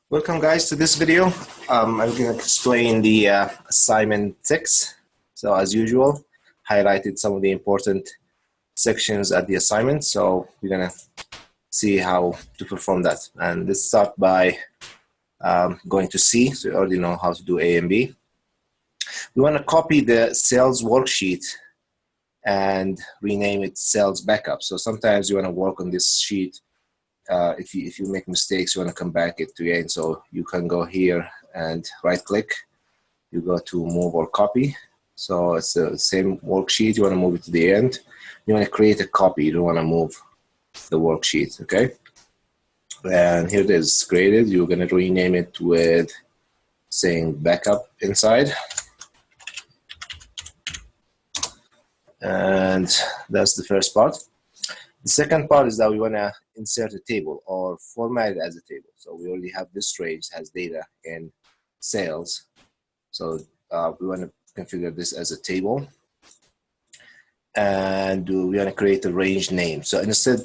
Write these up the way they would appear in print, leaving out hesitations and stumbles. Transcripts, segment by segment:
Welcome guys to this video. I'm going to explain the assignment 6. So as usual, highlighted some of the important sections at the assignment. So we're going to see how to perform that. And let's start by going to C. So you already know how to do A and B. We want to copy the sales worksheet and rename it sales backup. So sometimes you want to work on this sheet. If you make mistakes, you want to come back it again. So you can go here and right click. You go to move or copy. So it's the same worksheet. You want to move it to the end. You want to create a copy. You don't want to move the worksheet. Okay. And here it is created. You're going to rename it with saying backup inside. And that's the first part. The second part is that we want to insert a table or format it as a table. So we already have this range has data in sales. So we want to configure this as a table. And we want to create a range name. So instead,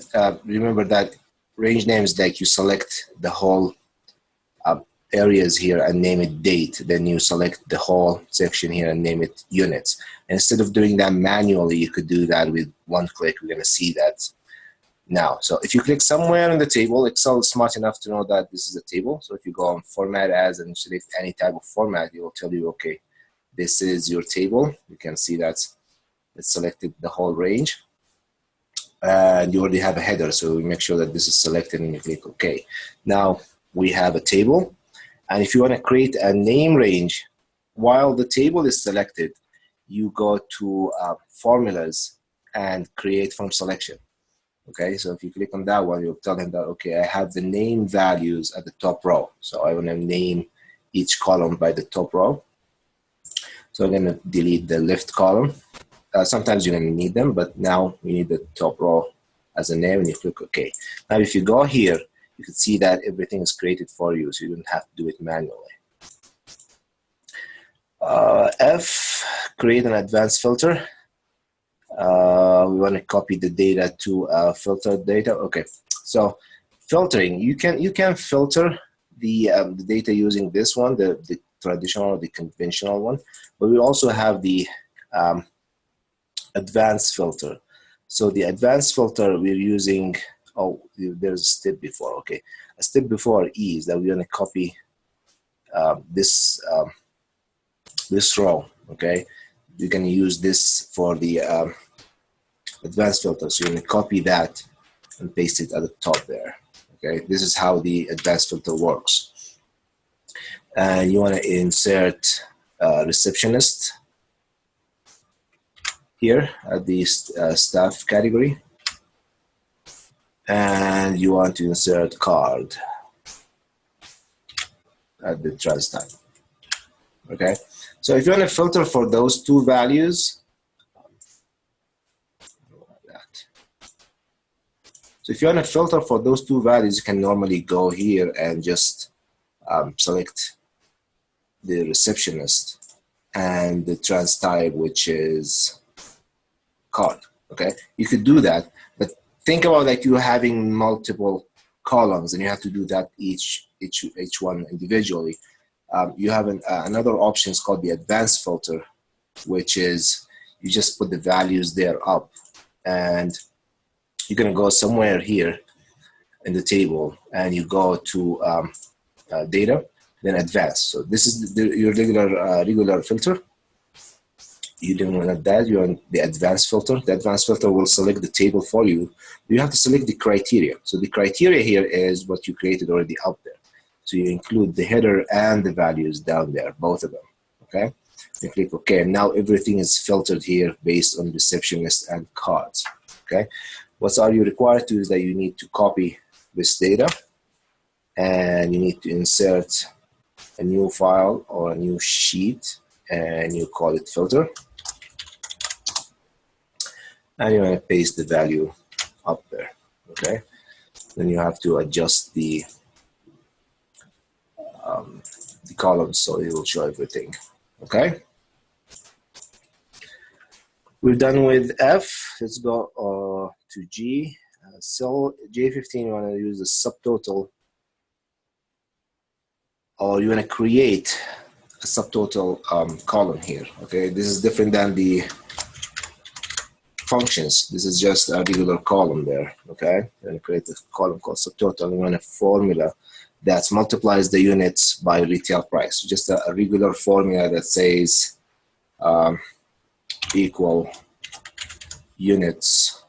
remember that range name is like you select the whole areas here and name it date. Then you select the whole section here and name it units. And instead of doing that manually, you could do that with one click. We're going to see that now. So if you click somewhere in the table, Excel is smart enough to know that this is a table. So if you go on format as and select any type of format, it will tell you, okay, this is your table. You can see that it's selected the whole range. And you already have a header, so we make sure that this is selected and you click OK. Now we have a table. And if you want to create a name range while the table is selected, you go to formulas and create from selection. Okay, so if you click on that one, you'll tell him that, okay, I have the name values at the top row. So I want to name each column by the top row. So I'm going to delete the left column. Sometimes you're going to need them, but now we need the top row as a name and you click OK. Now if you go here, you can see that everything is created for you, so you don't have to do it manually. F, create an advanced filter. We want to copy the data to filtered data. Okay, so filtering, you can filter the data using this one, the traditional, the conventional one, but we also have the advanced filter. So the advanced filter we're using, oh, there's a step before. Okay, a step before E is that we're going to copy this row. Okay, you can use this for the advanced filter. So you're going to copy that and paste it at the top there. Okay, this is how the advanced filter works. And you want to insert receptionist here at the staff category. And you want to insert card at the trans type. Okay, so if you want to filter for those two values, so if you want to filter for those two values, you can normally go here and just select the receptionist and the trans type, which is card. Okay, you could do that, but think about like you having multiple columns and you have to do that each one individually. You have another option called the advanced filter, which is you just put the values there up, and you're going to go somewhere here in the table and you go to data, then advanced. So this is your regular filter. You don't want that. You want the advanced filter. The advanced filter will select the table for you. You have to select the criteria. So the criteria here is what you created already up there. So you include the header and the values down there, both of them. Okay. You click OK, and now everything is filtered here based on receptionist and cards. Okay. What are you required to is that you need to copy this data, and you need to insert a new file or a new sheet, and you call it filter. And you want to paste the value up there. Okay. Then you have to adjust the columns so it will show everything. Okay. We're done with F. Let's go to G. Cell J15, you want to use the subtotal or you want to create a subtotal column here. Okay, this is different than the functions. This is just a regular column there. Okay, you're going to create a column called subtotal. You want a formula that multiplies the units by retail price. Just a regular formula that says equal units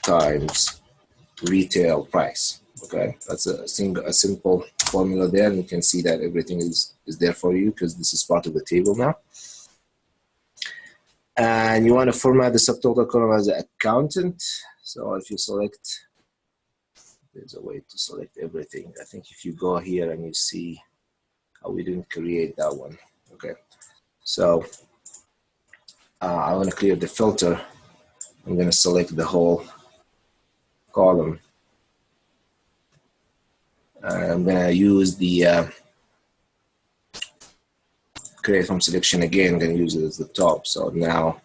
times retail price. Okay, that's a simple formula there, and you can see that everything is there for you because this is part of the table now. And you want to format the subtotal column as an accountant. So if you select, there's a way to select everything. I think if you go here and you see how we didn't create that one. Okay, so I want to clear the filter. I'm going to select the whole column. I'm going to use the create from selection again. I'm going to use it as the top. So now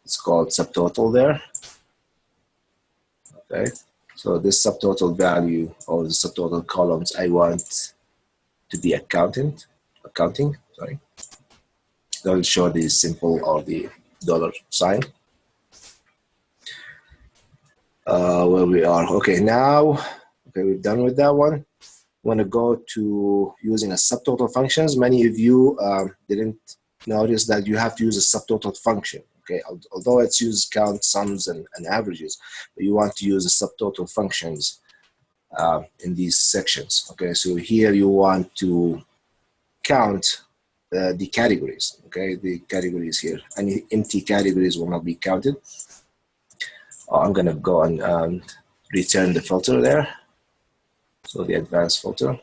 it's called subtotal there. Okay, so this subtotal value or the subtotal columns I want to be accounting. Sorry, that will show the simple or the dollar sign. Where we are. Okay, now we're done with that one. Want to go to using a subtotal functions. Many of you didn't notice that you have to use a subtotal function. Okay, although it's used count, sums, and averages, but you want to use a subtotal functions in these sections. Okay, so here you want to count the categories. Okay, the categories here. Any empty categories will not be counted. I'm gonna go and return the filter there. So the advanced filter.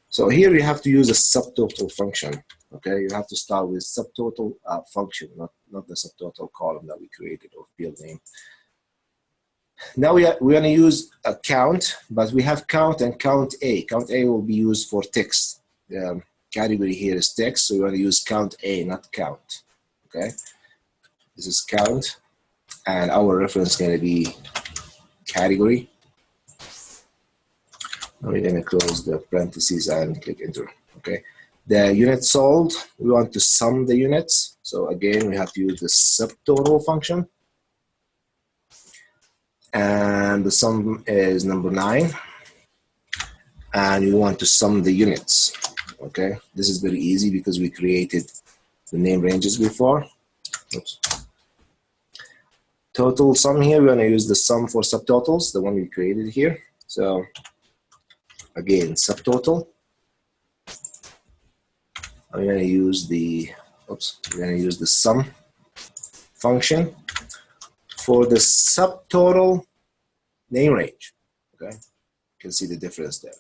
So here you have to use a subtotal function. Okay, you have to start with subtotal function, not the subtotal column that we created or field name. Now we're going to use a count, but we have count and count A. Count A will be used for text. The category here is text, so we're going to use count A, not count. Okay, this is count, and our reference is going to be category. We're going to close the parentheses and click enter. Okay, the units sold, we want to sum the units. So again, we have to use the subtotal function. And the sum is number 9. And we want to sum the units. Okay, this is very easy because we created the name ranges before. Oops. Total sum here, we're going to use the sum for subtotals, the one we created here. So again, subtotal. I'm going to use the sum function for the subtotal name range. Okay, you can see the difference there.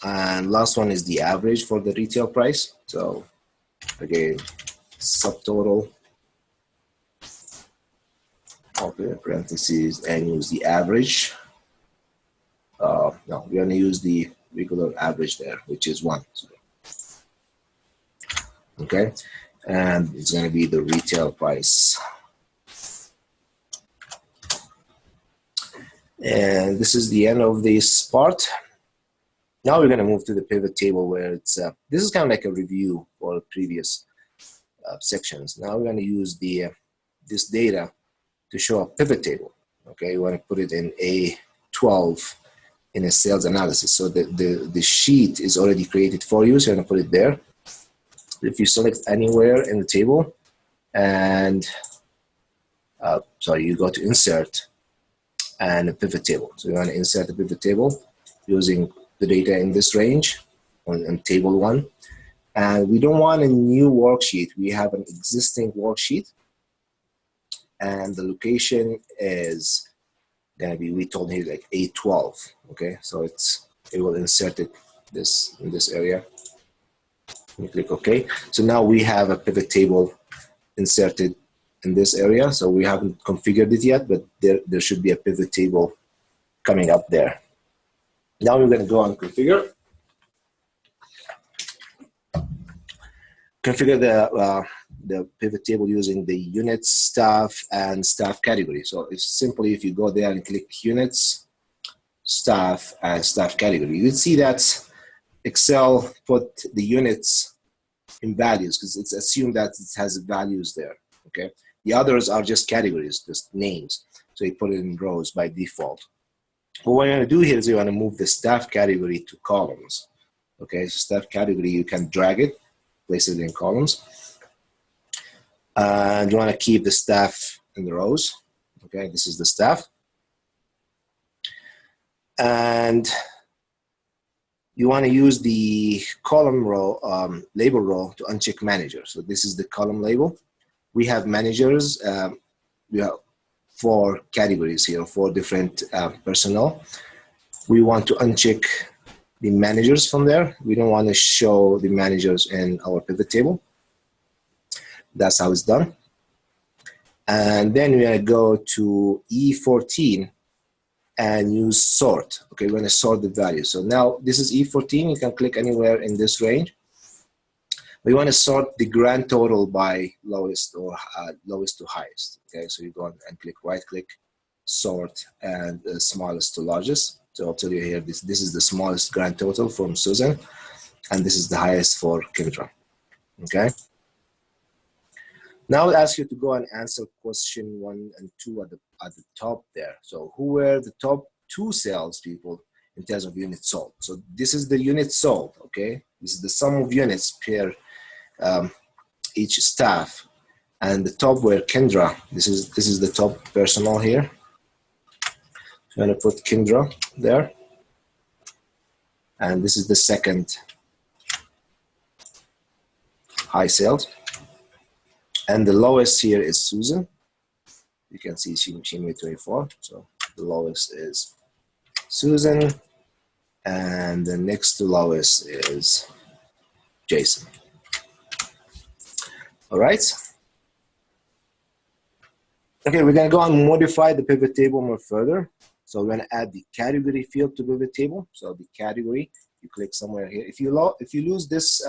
And last one is the average for the retail price. So again, subtotal, open parentheses, and use the average. No, we're going to use the regular average there, which is 1. Okay, and it's going to be the retail price. And this is the end of this part. Now we're going to move to the pivot table, where it's this is kind of like a review for previous sections. Now we're going to use the this data to show a pivot table. Okay, you want to put it in A12 in a sales analysis. So the sheet is already created for you, so you're going to put it there. If you select anywhere in the table, and sorry, you go to insert and a pivot table. So you want to insert the pivot table using the data in this range on table 1. And we don't want a new worksheet. We have an existing worksheet, and the location is going to be, we told here, like A12. Okay, so it will insert it in this area. You click OK. So now we have a pivot table inserted in this area. So we haven't configured it yet, but there should be a pivot table coming up there. Now we're going to go and configure the the pivot table using the units, staff, and staff category. So it's simply, if you go there and click units, staff, and staff category, you will see that Excel put the units in values because it's assumed that it has values there, okay? The others are just categories, just names. So you put it in rows by default. What we're going to do here is we want to move the staff category to columns. Okay, so staff category, you can drag it, place it in columns. And you want to keep the staff in the rows. Okay, this is the staff. And you want to use the column row, label row to uncheck manager. So this is the column label. We have managers. We have 4 categories here, 4 different personnel. We want to uncheck the managers from there. We don't want to show the managers in our pivot table. That's how it's done. And then we're going to go to E14 and use sort. Okay, we're going to sort the values. So now this is E14. You can click anywhere in this range. We want to sort the grand total by lowest or lowest to highest. Okay, so you go and click right click, sort, and smallest to largest. So I'll tell you here, this is the smallest grand total from Susan, and this is the highest for Kendra. Okay. Now I'll ask you to go and answer question 1 and 2 at the top there. So who were the top 2 salespeople in terms of units sold? So this is the units sold. Okay, this is the sum of units per each staff, and the top were Kendra. This is the top personnel here. So I'm going to put Kendra there, and this is the second high sales, and the lowest here is Susan. You can see she made 24, so the lowest is Susan, and the next to lowest is Jason. All right. Okay, we're going to go and modify the pivot table more further. So we're going to add the category field to pivot table. So the category, you click somewhere here. If you lose this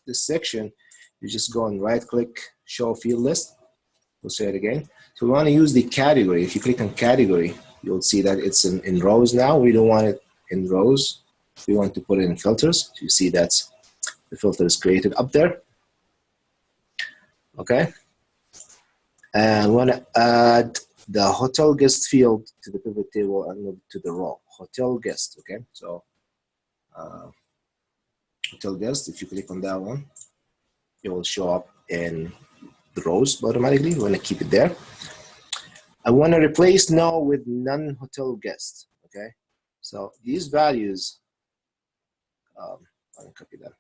this section, you just go and right click, show field list. We'll say it again. So we want to use the category. If you click on category, you'll see that it's in rows now. We don't want it in rows. We want to put it in filters. So you see that the filter is created up there. Okay, and we want to add the hotel guest field to the pivot table and move to the row. Hotel guest, okay? So hotel guest, if you click on that one, it will show up in the rows automatically. We want to keep it there. I want to replace no with non-hotel guest, okay? So these values, I'm going to copy that.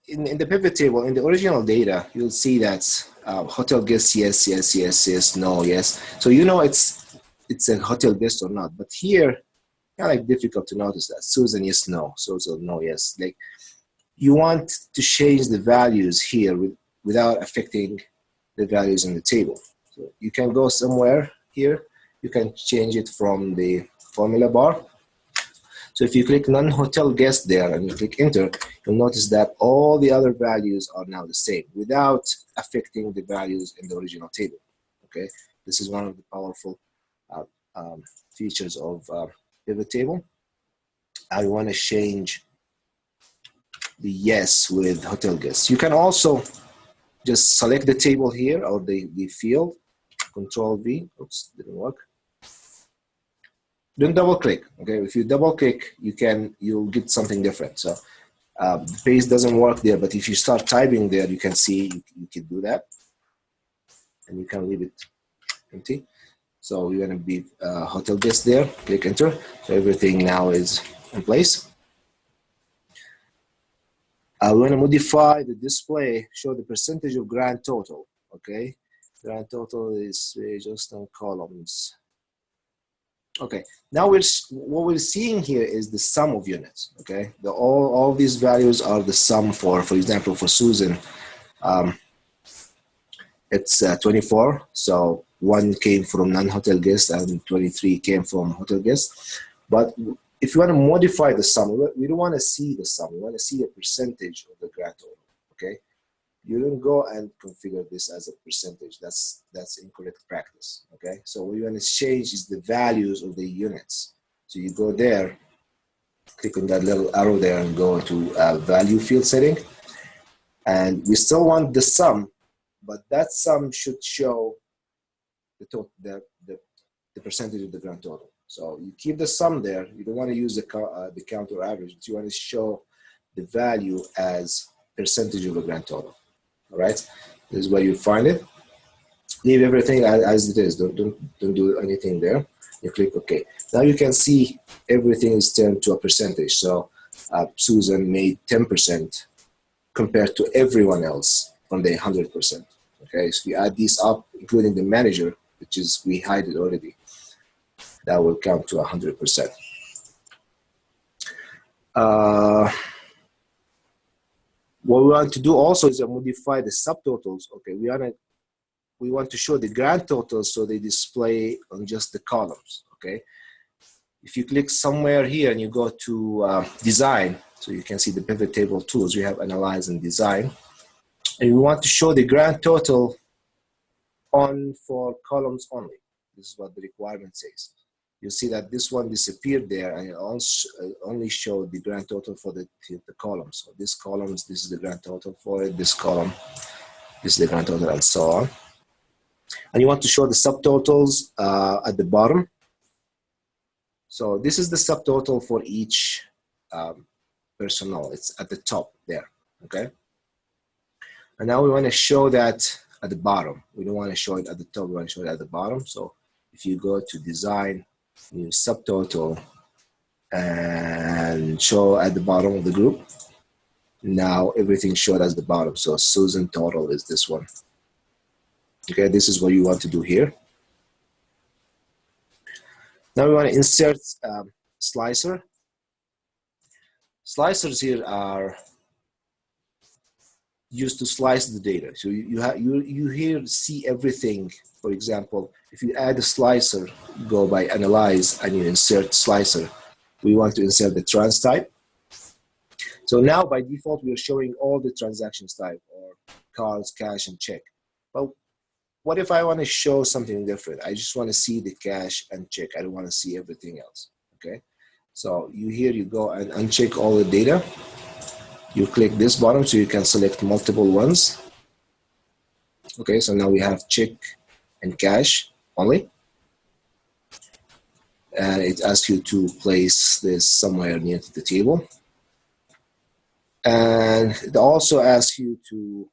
In the pivot table, in the original data, you'll see that hotel guest, yes, yes, yes, yes, no, yes. So you know it's a hotel guest or not. But here, kind of like difficult to notice that. Susan, yes, no. Susan, no, yes. Like you want to change the values here without affecting the values in the table. So you can go somewhere here. You can change it from the formula bar. So if you click non-hotel guest there and you click enter, you'll notice that all the other values are now the same without affecting the values in the original table. Okay, this is one of the powerful features of pivot table. I want to change the yes with hotel guest. You can also just select the table here or the field, Control V. Oops, didn't work. Don't double click. Okay, if you double click, you'll get something different. So the paste doesn't work there, but if you start typing there, you can see you can do that, and you can leave it empty. So you're gonna be hotel guest there. Click enter. So everything now is in place. We want to modify the display, show the percentage of grand total. Okay, grand total is just on columns. Okay, now what we're seeing here is the sum of units. Okay, all these values are the sum for example, for Susan, it's 24. So 1 came from non-hotel guest and 23 came from hotel guest. But if you want to modify the sum, we don't want to see the sum. We want to see the percentage of the grand total. Okay, you don't go and configure this as a percentage. That's incorrect practice, okay? So what you want to change is the values of the units. So you go there, click on that little arrow there and go into value field setting. And we still want the sum, but that sum should show the total, the percentage of the grand total. So you keep the sum there. You don't want to use the count or average, but you want to show the value as percentage of the grand total. All right, this is where you find it. Leave everything as it is. Don't do anything there. You click OK. Now you can see everything is turned to a percentage. So Susan made 10% compared to everyone else on the 100%. Okay, so you add these up, including the manager, which is we hide it already. That will count to 100%. What we want to do also is modify the subtotals. Okay, we want to show the grand totals so they display on just the columns. Okay, if you click somewhere here and you go to design, so you can see the pivot table tools. We have analyze and design, and we want to show the grand total on for columns only. This is what the requirement says. You'll see that this one disappeared there, and it also only showed the grand total for the columns. So this columns, this is the grand total for it. This column, this is the grand total, and so on. And you want to show the subtotals at the bottom. So this is the subtotal for each personnel. It's at the top there, okay? And now we want to show that at the bottom. We don't want to show it at the top, we want to show it at the bottom. So if you go to design, new subtotal, and show at the bottom of the group, now everything showed as the bottom. So Susan total is this one. Okay, this is what you want to do here. Now we want to insert slicer. Slicers here are used to slice the data. So you here see everything. For example, if you add a slicer, go by analyze and you insert slicer. We want to insert the trans type. So now by default we are showing all the transactions type, or cards, cash, and check. Well, what if I want to show something different? I just want to see the cash and check. I don't want to see everything else. Okay. So you go and uncheck all the data. You click this bottom so you can select multiple ones. Okay, so now we have check and cash only. And it asks you to place this somewhere near to the table. And it also asks you to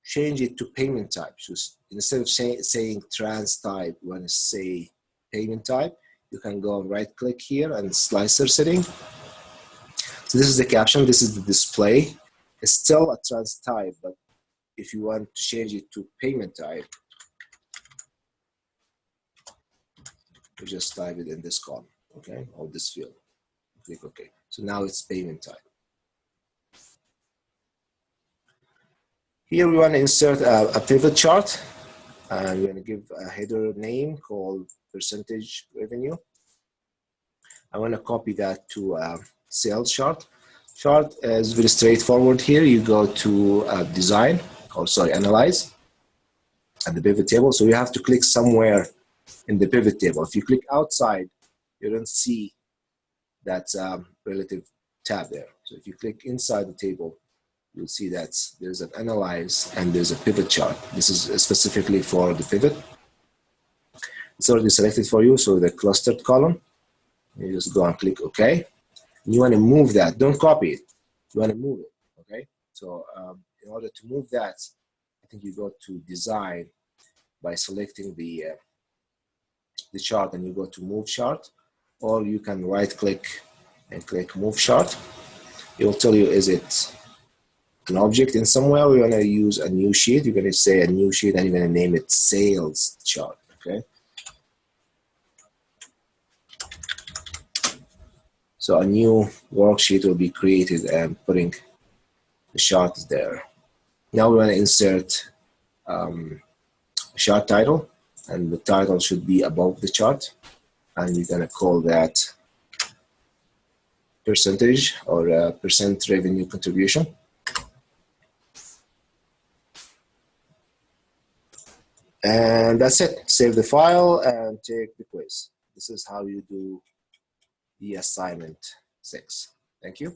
change it to payment type. So instead of saying trans type, you want to say payment type. You can go and right click here and slicer setting. So this is the caption, this is the display. It's still a trans type, but if you want to change it to payment type, you just type it in this column, okay, or this field. Click OK. So now it's payment type. Here we want to insert a pivot chart, and we're going to give a header name called percentage revenue. I want to copy that to sales chart. Chart is very straightforward here. You go to design, or sorry, analyze at the pivot table. So you have to click somewhere in the pivot table. If you click outside, you don't see that relative tab there. So if you click inside the table, you'll see that there's an analyze and there's a pivot chart. This is specifically for the pivot. It's already selected for you, so the clustered column. You just go and click OK. You want to move that. Don't copy it. You want to move it. Okay. So in order to move that, I think you go to design by selecting the chart, and you go to move chart, or you can right click and click move chart. It will tell you, is it an object in somewhere? We're going to use a new sheet. You're going to say a new sheet, and you're going to name it sales chart. Okay. So a new worksheet will be created and putting the chart there. Now we want to insert a chart title, and the title should be above the chart. And we're going to call that percentage, or percent revenue contribution. And that's it. Save the file and take the quiz. This is how you do the assignment 6. Thank you.